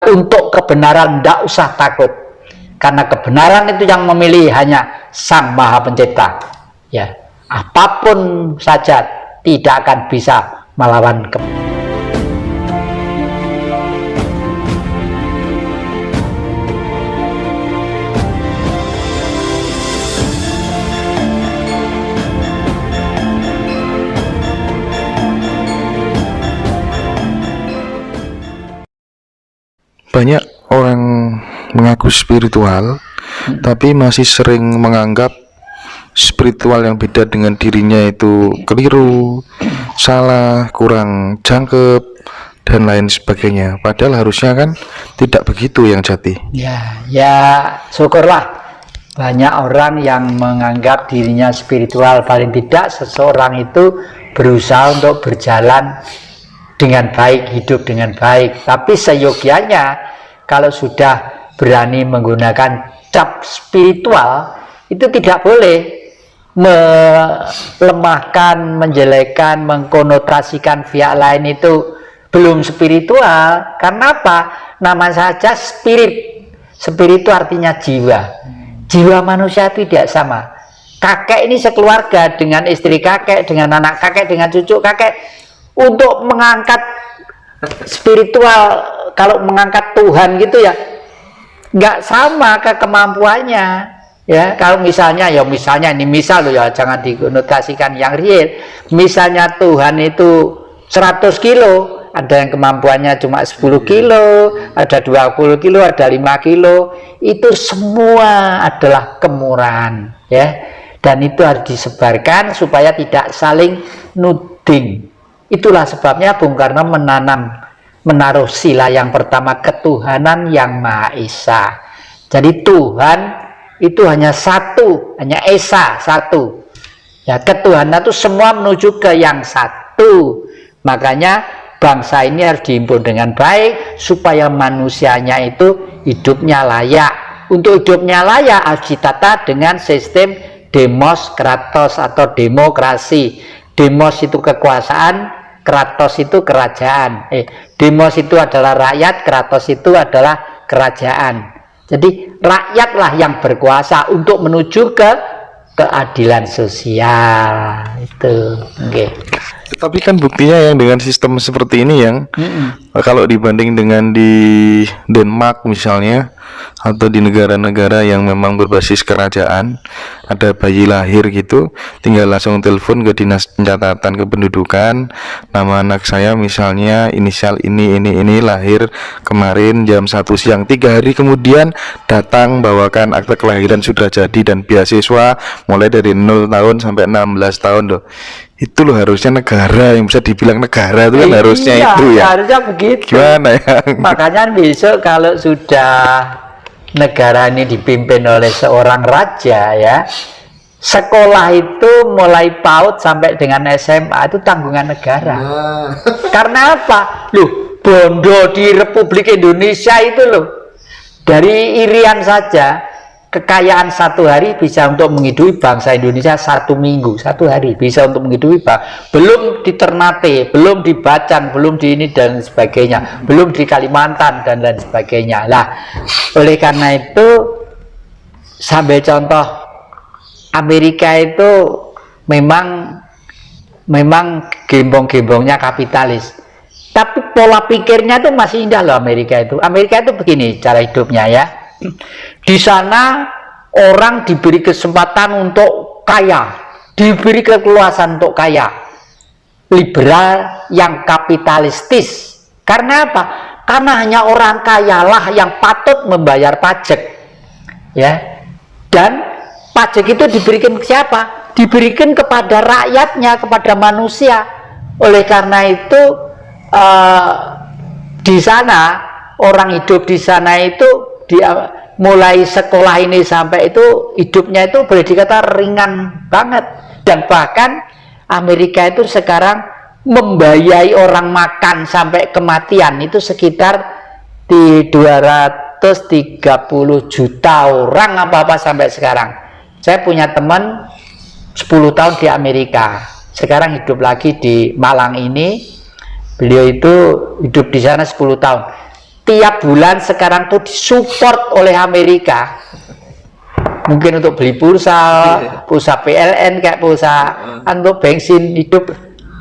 untuk kebenaran tidak usah takut, karena kebenaran itu yang memilih hanya Sang Maha Pencipta. Ya, apapun saja tidak akan bisa melawan kebenaran. Banyak orang mengaku spiritual, tapi masih sering menganggap spiritual yang beda dengan dirinya itu keliru, salah, kurang jangkep, dan lain sebagainya. Padahal harusnya kan tidak begitu yang jati. Ya syukurlah banyak orang yang menganggap dirinya spiritual. Paling tidak seseorang itu berusaha untuk berjalan dengan baik, hidup dengan baik. Tapi seyogianya kalau sudah berani menggunakan cap spiritual, itu tidak boleh melemahkan, menjelekkan, mengkonotasikan pihak lain itu belum spiritual. Karena apa? Nama saja spirit. Spirit itu artinya jiwa. Jiwa manusia tidak sama. Kakek ini sekeluarga dengan istri kakek, dengan anak kakek, dengan cucu kakek. Untuk mengangkat spiritual, kalau mengangkat Tuhan gitu ya, nggak sama ke kemampuannya. Ya, kalau misalnya ini misal loh ya, jangan dikonotasikan yang real. Misalnya Tuhan itu 100 kilo, ada yang kemampuannya cuma 10 kilo, ada 20 kilo, ada 5 kilo. Itu semua adalah kemurahan, ya. Dan itu harus disebarkan supaya tidak saling nuding. Itulah sebabnya Bung Karno menaruh sila yang pertama, ketuhanan yang Maha Esa. Jadi Tuhan itu hanya satu, hanya Esa, satu. Ya, ketuhanan itu semua menuju ke yang satu. Makanya bangsa ini harus dihimpun dengan baik supaya manusianya itu hidupnya layak. Untuk hidupnya layak harus ditata dengan sistem demos kratos atau demokrasi. Demos itu kekuasaan, kratos itu kerajaan. Demos itu adalah rakyat, kratos itu adalah kerajaan. Jadi rakyatlah yang berkuasa untuk menuju ke keadilan sosial. Itu. Okay. Tapi kan buktinya yang dengan sistem seperti ini yang kalau dibanding dengan di Denmark misalnya, atau di negara-negara yang memang berbasis kerajaan, ada bayi lahir gitu, tinggal langsung telepon ke dinas pencatatan kependudukan, nama anak saya misalnya inisial ini lahir kemarin jam 1 siang, 3 hari kemudian datang bawakan akte kelahiran sudah jadi dan beasiswa mulai dari 0 tahun sampai 16 tahun loh. Itu loh harusnya negara yang bisa dibilang negara itu kan harusnya iya, itu ya. Harusnya begitu. Gimana ya? Makanya besok kalau sudah negara ini dipimpin oleh seorang raja ya, sekolah itu mulai PAUD sampai dengan SMA itu tanggungan negara. Karena apa? Loh, bondo di Republik Indonesia itu loh, dari irian saja kekayaan 1 hari bisa untuk menghidupi bangsa Indonesia 1 minggu, 1 hari bisa untuk menghidupi belum di Ternate, belum di Bacan, belum di ini dan sebagainya, belum di Kalimantan dan lain sebagainya. Lah, oleh karena itu sambil contoh Amerika itu memang gembong-gembongnya kapitalis, tapi pola pikirnya itu masih indah loh. Amerika itu begini cara hidupnya ya. Di sana orang diberi kesempatan untuk kaya, diberi keleluasan untuk kaya, liberal yang kapitalistis. Karena apa? Karena hanya orang kayalah yang patut membayar pajak, ya. Dan pajak itu diberikan ke siapa? Diberikan kepada rakyatnya, kepada manusia. Oleh karena itu di sana orang hidup di sana itu mulai sekolah ini sampai itu hidupnya itu boleh dikata ringan banget. Dan bahkan Amerika itu sekarang membiayai orang makan sampai kematian itu sekitar di 230 juta orang apa-apa sampai sekarang. Saya punya teman 10 tahun di Amerika, sekarang hidup lagi di Malang ini. Beliau itu hidup di sana 10 tahun. tiap bulan sekarang tuh disupport oleh Amerika, mungkin untuk beli pulsa PLN, kayak pulsa untuk bensin hidup.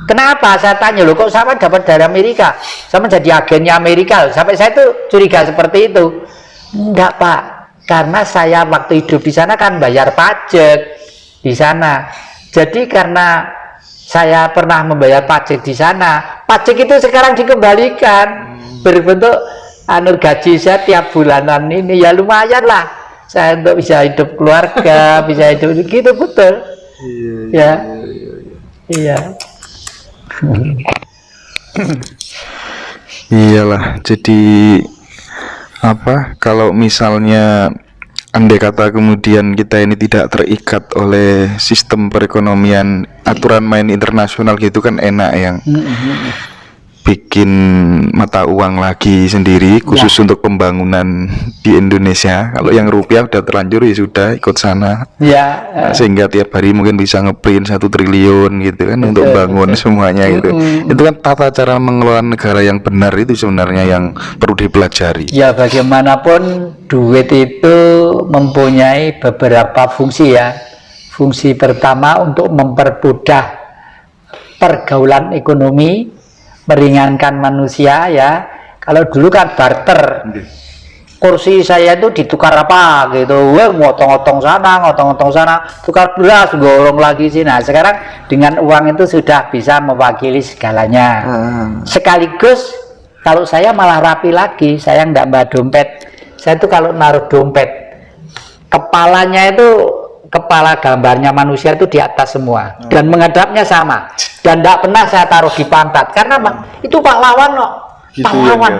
Kenapa? Saya tanya, loh kok sama dapat dari Amerika, sama jadi agennya Amerika? Sampai saya tuh curiga seperti itu. Enggak Pak, karena saya waktu hidup di sana kan bayar pajak di sana. Jadi karena saya pernah membayar pajak di sana, pajak itu sekarang dikembalikan berbentuk gaji saya tiap bulanan ini, ya lumayan lah saya untuk bisa hidup keluarga, bisa hidup gitu, betul. Iya. Iyalah, jadi apa, kalau misalnya andai kata kemudian kita ini tidak terikat oleh sistem perekonomian, aturan main internasional gitu kan enak, yang bikin mata uang lagi sendiri khusus untuk pembangunan di Indonesia. Kalau yang rupiah udah terlanjur ya sudah ikut sana. Sehingga tiap hari mungkin bisa ngeprint 1 triliun gitu kan, untuk bangun semuanya gitu. Itu kan tata cara mengelola negara yang benar, itu sebenarnya yang perlu dipelajari. Ya, bagaimanapun duit itu mempunyai beberapa fungsi ya. Fungsi pertama untuk mempermudah pergaulan ekonomi, meringankan manusia ya. Kalau dulu kan barter, kursi saya itu ditukar apa gitu, ngotong-ngotong sana, tukar beras, gorong lagi sih. Nah sekarang dengan uang itu sudah bisa mewakili segalanya. Sekaligus kalau saya malah rapi lagi, saya nggak bawa dompet. Saya itu kalau naruh dompet, kepalanya itu, kepala gambarnya manusia itu di atas semua, dan menghadapnya sama, dan tidak pernah saya taruh di pantat, karena itu pahlawan loh, gitu, pahlawan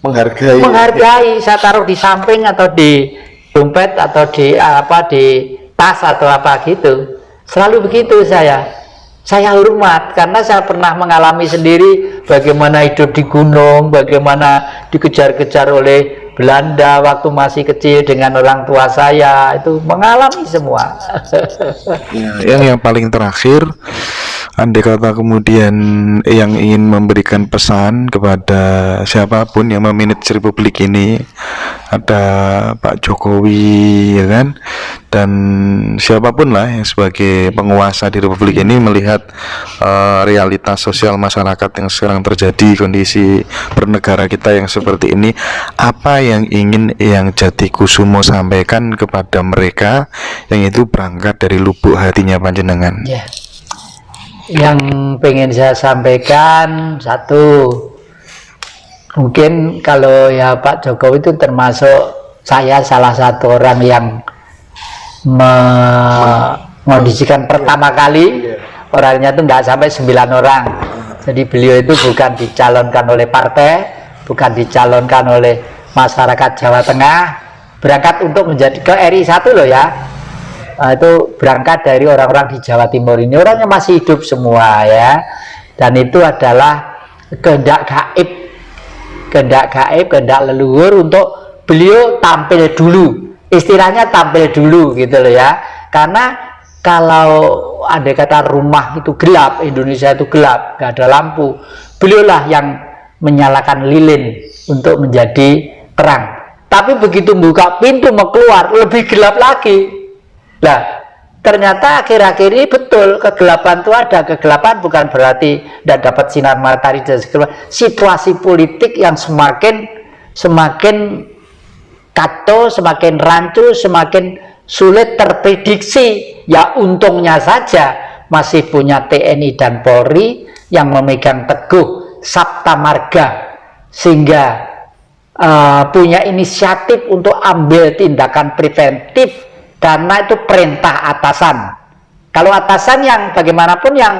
ya, menghargai. Saya taruh di samping atau di dompet atau di di tas atau apa gitu, selalu begitu saya hormat, karena saya pernah mengalami sendiri bagaimana hidup di gunung, bagaimana dikejar-kejar oleh Belanda waktu masih kecil dengan orang tua saya, itu mengalami semua. Yang paling terakhir, andai kata kemudian yang ingin memberikan pesan kepada siapapun yang memanage Republik ini, ada Pak Jokowi ya kan, dan siapapun lah yang sebagai penguasa di Republik ini melihat realitas sosial masyarakat yang sekarang terjadi, kondisi bernegara kita yang seperti ini, apa yang ingin yang Jatikusumo sampaikan kepada mereka yang itu berangkat dari lubuk hatinya panjenengan? Yang pengen saya sampaikan, satu, mungkin kalau ya Pak Jokowi itu termasuk saya salah satu orang yang mengondisikan pertama kali, orangnya itu nggak sampai 9 orang. Jadi beliau itu bukan dicalonkan oleh partai, bukan dicalonkan oleh masyarakat Jawa Tengah, berangkat untuk menjadi ke RI 1 loh ya. Itu berangkat dari orang-orang di Jawa Timur ini, orangnya masih hidup semua ya, dan itu adalah kehendak gaib, kehendak leluhur untuk beliau tampil dulu, istilahnya tampil dulu gitu loh ya. Karena kalau ada kata rumah itu gelap, Indonesia itu gelap, gak ada lampu, beliaulah yang menyalakan lilin untuk menjadi terang. Tapi begitu buka pintu mau keluar, lebih gelap lagi. Nah, ternyata akhir-akhir ini betul, kegelapan itu ada. Kegelapan bukan berarti tidak dapat sinar matahari dan segala. Situasi politik yang semakin kacau, semakin rancu, semakin sulit terprediksi. Ya untungnya saja masih punya TNI dan Polri yang memegang teguh Sabta Marga, sehingga punya inisiatif untuk ambil tindakan preventif. Karena itu perintah atasan. Kalau atasan yang bagaimanapun yang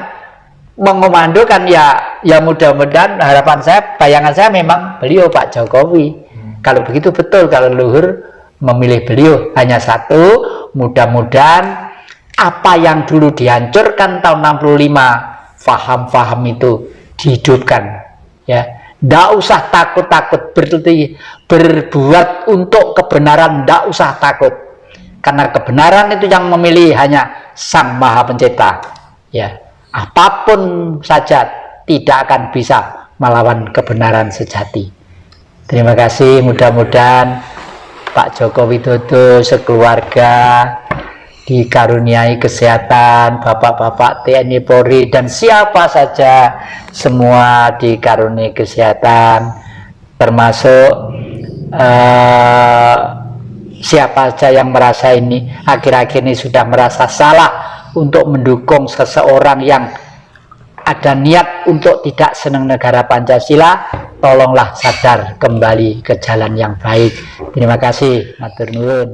mengomandokan, ya mudah-mudahan harapan saya, bayangan saya memang beliau Pak Jokowi. Kalau begitu betul, kalau luhur memilih beliau hanya satu, mudah-mudahan apa yang dulu dihancurkan tahun 65, faham-faham itu dihidupkan. Ya, ndak usah takut-takut berbuat untuk kebenaran, ndak usah takut. Karena kebenaran itu yang memilih hanya Sang Maha Pencipta. Ya, apapun saja tidak akan bisa melawan kebenaran sejati. Terima kasih, mudah-mudahan Pak Joko Widodo sekeluarga dikaruniai kesehatan, bapak-bapak TNI Polri dan siapa saja semua dikaruniai kesehatan, termasuk siapa saja yang merasa ini akhir-akhir ini sudah merasa salah untuk mendukung seseorang yang ada niat untuk tidak senang negara Pancasila, tolonglah sadar kembali ke jalan yang baik. Terima kasih, matur nuwun.